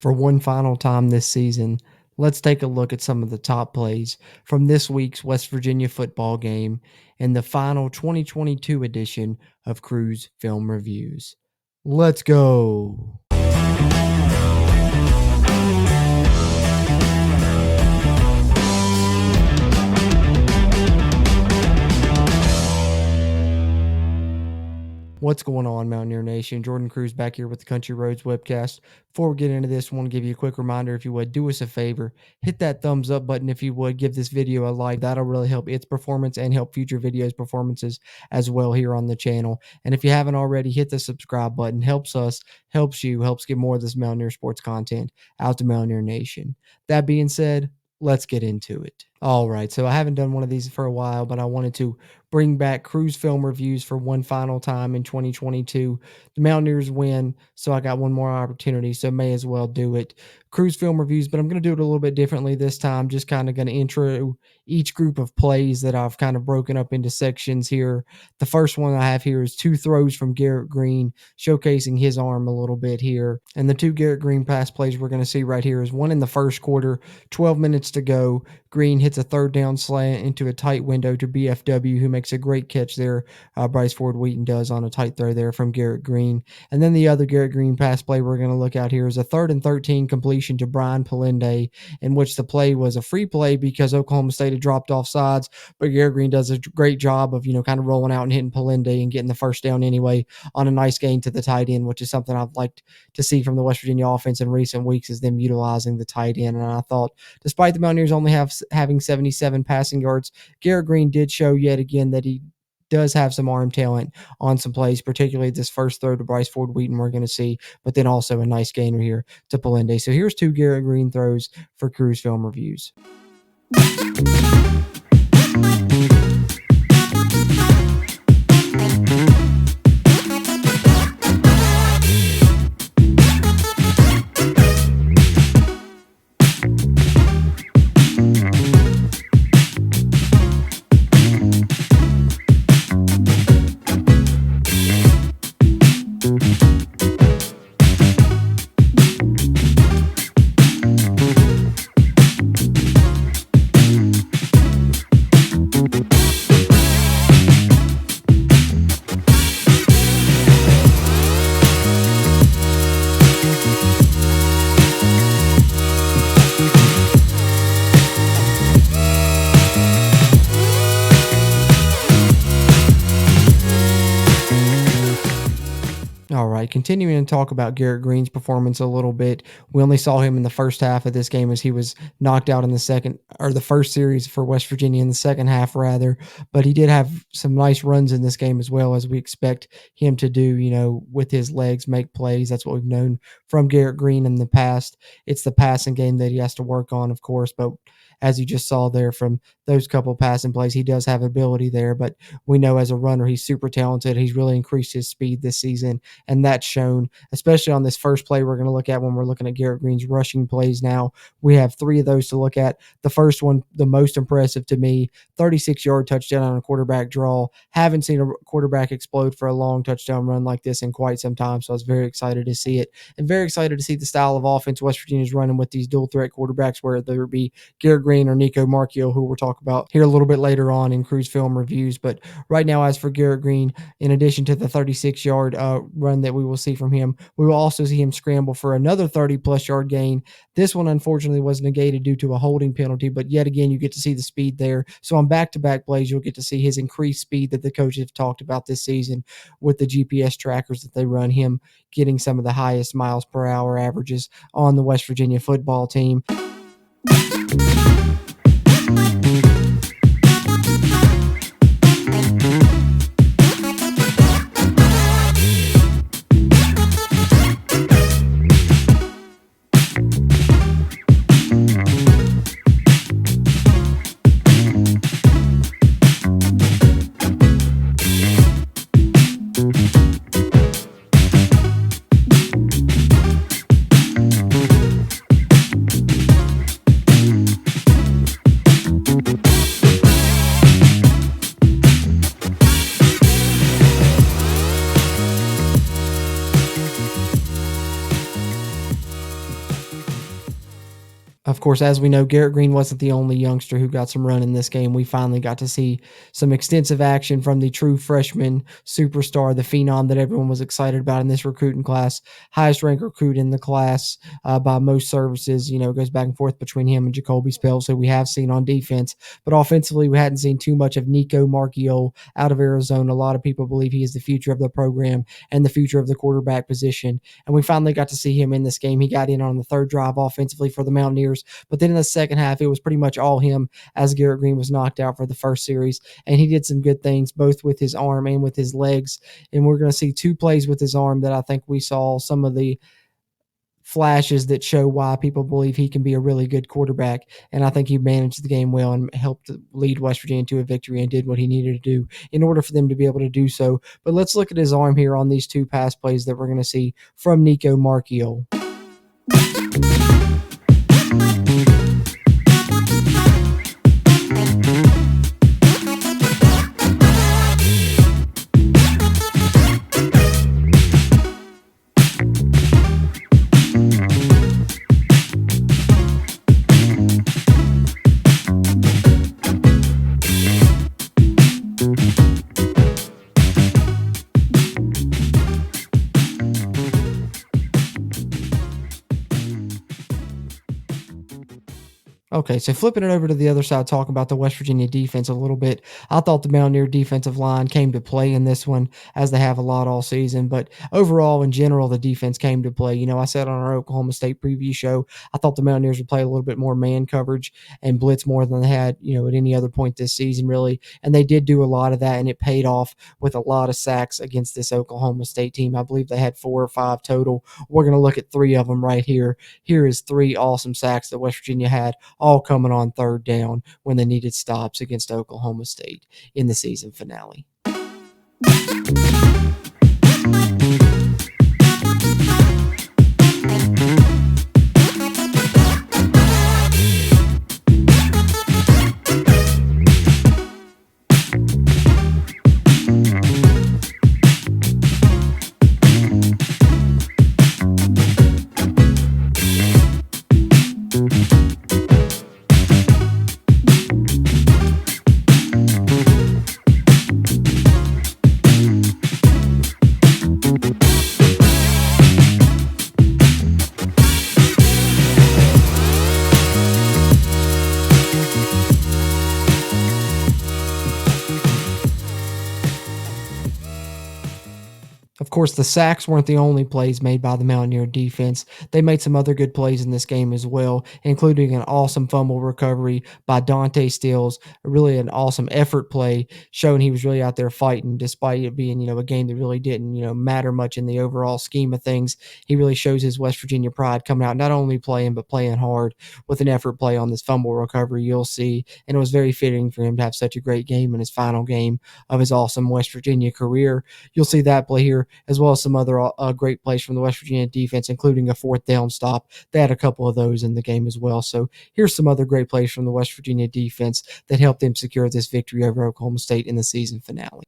For one final time this season, let's take a look at some of the top plays from this week's West Virginia football game in the final 2022 edition of Cruise Film Reviews. Let's go. What's going on, Mountaineer Nation? Jordan Cruz back here with the Country Roads Webcast. Before we get into this, I want to give you a quick reminder, if you would, do us a favor. Hit that thumbs up button if you would. Give this video a like. That'll really help its performance and help future videos' performances as well here on the channel. And if you haven't already, hit the subscribe button. Helps us, helps you, helps get more of this Mountaineer sports content out to Mountaineer Nation. That being said, let's get into it. All right, so I haven't done one of these for a while, but I wanted to bring back Cruise Film Reviews for one final time in 2022. The Mountaineers win, so I got one more opportunity, so may as well do it. Cruise Film Reviews, but I'm going to do it a little bit differently this time, just kind of going to intro each group of plays that I've kind of broken up into sections here. The first one I have here is two throws from Garrett Green, showcasing his arm a little bit here. And the two Garrett Green pass plays we're going to see right here is one in the first quarter, 12 minutes to go. Green hits a third down slant into a tight window to BFW, who makes a great catch there. Bryce Ford-Wheaton does on a tight throw there from Garrett Green. And then the other Garrett Green pass play we're going to look at here is a 3rd and 13 completion to Brian Palende, in which the play was a free play because Oklahoma State had dropped off sides, but Garrett Green does a great job of, kind of rolling out and hitting Palende and getting the first down anyway on a nice gain to the tight end, which is something I've liked to see from the West Virginia offense in recent weeks, is them utilizing the tight end. And I thought, despite the Mountaineers only having 77 passing yards, Garrett Green did show yet again that he does have some arm talent on some plays, particularly this first throw to Bryce Ford-Wheaton we're going to see, but then also a nice gainer here to Palende. So here's two Garrett Green throws for Cruise Film Reviews. All right, continuing to talk about Garrett Green's performance a little bit. We only saw him in the first half of this game, as he was knocked out in the first series for West Virginia in the second half, rather. But he did have some nice runs in this game as well, as we expect him to do, with his legs, make plays. That's what we've known from Garrett Green in the past. It's the passing game that he has to work on, of course, but as you just saw there from those couple passing plays, he does have ability there, but we know as a runner, he's super talented. He's really increased his speed this season, and that's shown, especially on this first play we're going to look at when we're looking at Garrett Green's rushing plays now. We have three of those to look at. The first one, the most impressive to me, 36-yard touchdown on a quarterback draw. Haven't seen a quarterback explode for a long touchdown run like this in quite some time, so I was very excited to see it, and very excited to see the style of offense West Virginia's running with these dual threat quarterbacks, where there would be Garrett Green or Nico Marchio, who we'll talk about here a little bit later on in Cruise Film Reviews. But right now, as for Garrett Green, in addition to the 36-yard run that we will see from him, we will also see him scramble for another 30-plus yard gain. This one, unfortunately, was negated due to a holding penalty, but yet again, you get to see the speed there. So on back-to-back plays, you'll get to see his increased speed that the coaches have talked about this season with the GPS trackers that they run, him getting some of the highest miles per hour averages on the West Virginia football team. Of course, as we know, Garrett Green wasn't the only youngster who got some run in this game. We finally got to see some extensive action from the true freshman superstar, the phenom that everyone was excited about in this recruiting class. Highest ranked recruit in the class by most services. You know, it goes back and forth between him and Jacoby Spells, who we have seen on defense. But offensively, we hadn't seen too much of Nico Marchio out of Arizona. A lot of people believe he is the future of the program and the future of the quarterback position. And we finally got to see him in this game. He got in on the third drive offensively for the Mountaineers. But then in the second half, it was pretty much all him as Garrett Green was knocked out for the first series. And he did some good things both with his arm and with his legs. And we're going to see two plays with his arm that I think we saw some of the flashes that show why people believe he can be a really good quarterback. And I think he managed the game well and helped lead West Virginia to a victory and did what he needed to do in order for them to be able to do so. But let's look at his arm here on these two pass plays that we're going to see from Nico Marchio. Okay, so flipping it over to the other side, talking about the West Virginia defense a little bit. I thought the Mountaineer defensive line came to play in this one, as they have a lot all season. But overall, in general, the defense came to play. You know, I said on our Oklahoma State preview show, I thought the Mountaineers would play a little bit more man coverage and blitz more than they had, you know, at any other point this season, really. And they did do a lot of that, and it paid off with a lot of sacks against this Oklahoma State team. I believe they had 4 or 5 total. We're going to look at 3 of them right here. Here is 3 awesome sacks that West Virginia had, all coming on third down when they needed stops against Oklahoma State in the season finale. Of course, the sacks weren't the only plays made by the Mountaineer defense. They made some other good plays in this game as well, including an awesome fumble recovery by Dante Stills, really an awesome effort play, showing he was really out there fighting despite it being, you know, a game that really didn't, you know, matter much in the overall scheme of things. He really shows his West Virginia pride coming out, not only playing, but playing hard with an effort play on this fumble recovery, you'll see. And it was very fitting for him to have such a great game in his final game of his awesome West Virginia career. You'll see that play here, as well as some other great plays from the West Virginia defense, including a 4th down stop. They had a couple of those in the game as well. So here's some other great plays from the West Virginia defense that helped them secure this victory over Oklahoma State in the season finale.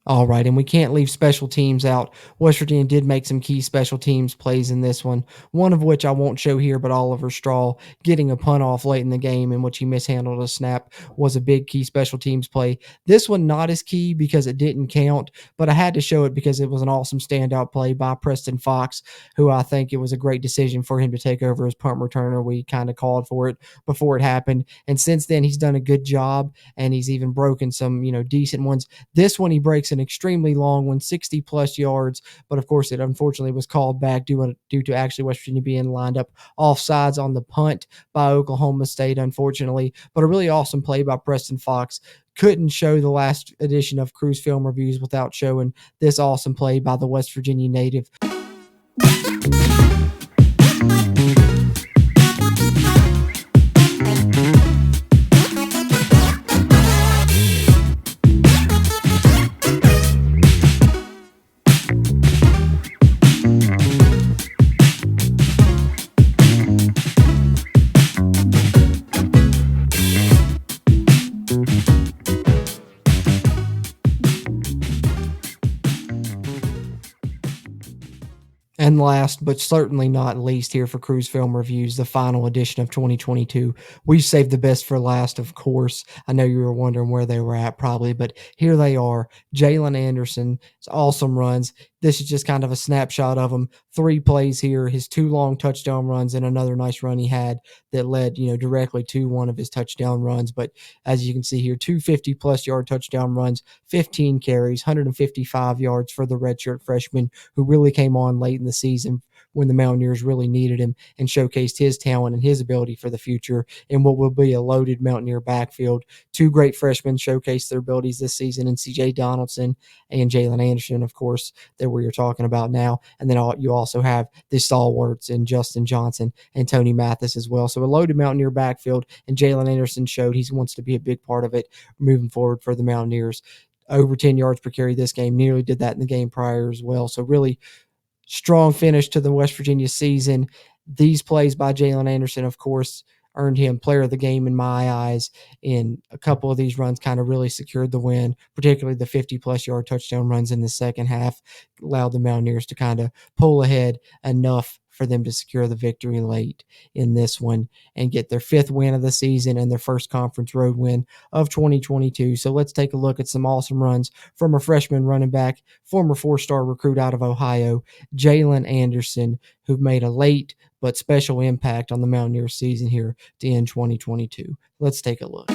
All right, and we can't leave special teams out. West Virginia did make some key special teams plays in this one of which I won't show here, but Oliver Straw getting a punt off late in the game in which he mishandled a snap was a big key special teams play. This one not as key because it didn't count, but I had to show it because it was an awesome standout play by Preston Fox, who I think it was a great decision for him to take over as punt returner. We kind of called for it before it happened, and since then he's done a good job, and he's even broken some, you know, decent ones. This one he breaks an extremely long one, 60-plus yards, but of course it unfortunately was called back due to actually West Virginia being lined up offsides on the punt by Oklahoma State, unfortunately. But a really awesome play by Preston Fox. Couldn't show the last edition of Cruise Film Reviews without showing this awesome play by the West Virginia native. And last, but certainly not least here for Cruise Film Reviews, the final edition of 2022. We saved the best for last, of course. I know you were wondering where they were at probably, but here they are. Jalen Anderson, awesome runs. This is just kind of a snapshot of him. 3 plays here, his 2 long touchdown runs, and another nice run he had that led, directly to one of his touchdown runs. But as you can see here, 250-plus yard touchdown runs, 15 carries, 155 yards for the redshirt freshman who really came on late in the season when the Mountaineers really needed him and showcased his talent and his ability for the future in what will be a loaded Mountaineer backfield. 2 great freshmen showcased their abilities this season in C.J. Donaldson and Jalen Anderson, of course, that we are talking about now. And then you also have the stalwarts in Justin Johnson and Tony Mathis as well. So a loaded Mountaineer backfield, and Jalen Anderson showed he wants to be a big part of it moving forward for the Mountaineers. Over 10 yards per carry this game, nearly did that in the game prior as well. So really strong finish to the West Virginia season. These plays by Jalen Anderson, of course, earned him player of the game in my eyes. In a couple of these runs kind of really secured the win, particularly the 50-plus yard touchdown runs in the second half allowed the Mountaineers to kind of pull ahead enough for them to secure the victory late in this one and get their 5th win of the season and their first conference road win of 2022. So let's take a look at some awesome runs from a freshman running back, former 4-star recruit out of Ohio, Jalen Anderson, who made a late but special impact on the Mountaineers season here to end 2022. Let's take a look.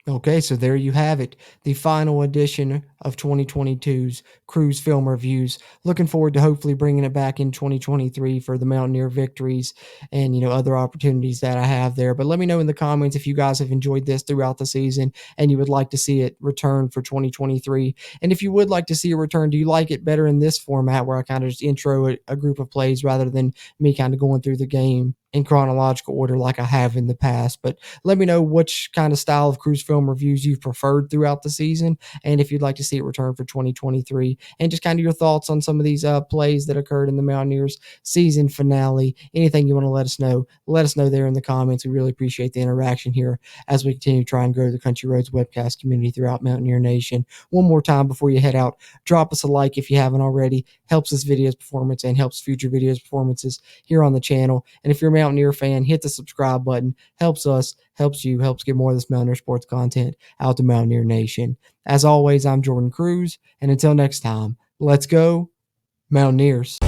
Okay, so there you have it, the final edition of 2022's Cruise Film Reviews. Looking forward to hopefully bringing it back in 2023 for the Mountaineer victories and, other opportunities that I have there. But let me know in the comments if you guys have enjoyed this throughout the season and you would like to see it return for 2023. And if you would like to see a return, do you like it better in this format where I kind of just intro a group of plays rather than me kind of going through the game in chronological order like I have in the past. But let me know which kind of style of cruise film reviews you've preferred throughout the season, and if you'd like to see it return for 2023, and just kind of your thoughts on some of these plays that occurred in the Mountaineers season finale. Anything you want to let us know there in the comments. We really appreciate the interaction here as we continue to try and grow the Country Roads webcast community throughout Mountaineer Nation. One more time before you head out, drop us a like if you haven't already. Helps this video's performance and helps future videos performances here on the channel. And if you're a Mountaineer fan, hit the subscribe button. Helps us, helps you, helps get more of this Mountaineer sports content out to Mountaineer Nation. As always, I'm Jordan Cruz, and until next time, let's go Mountaineers.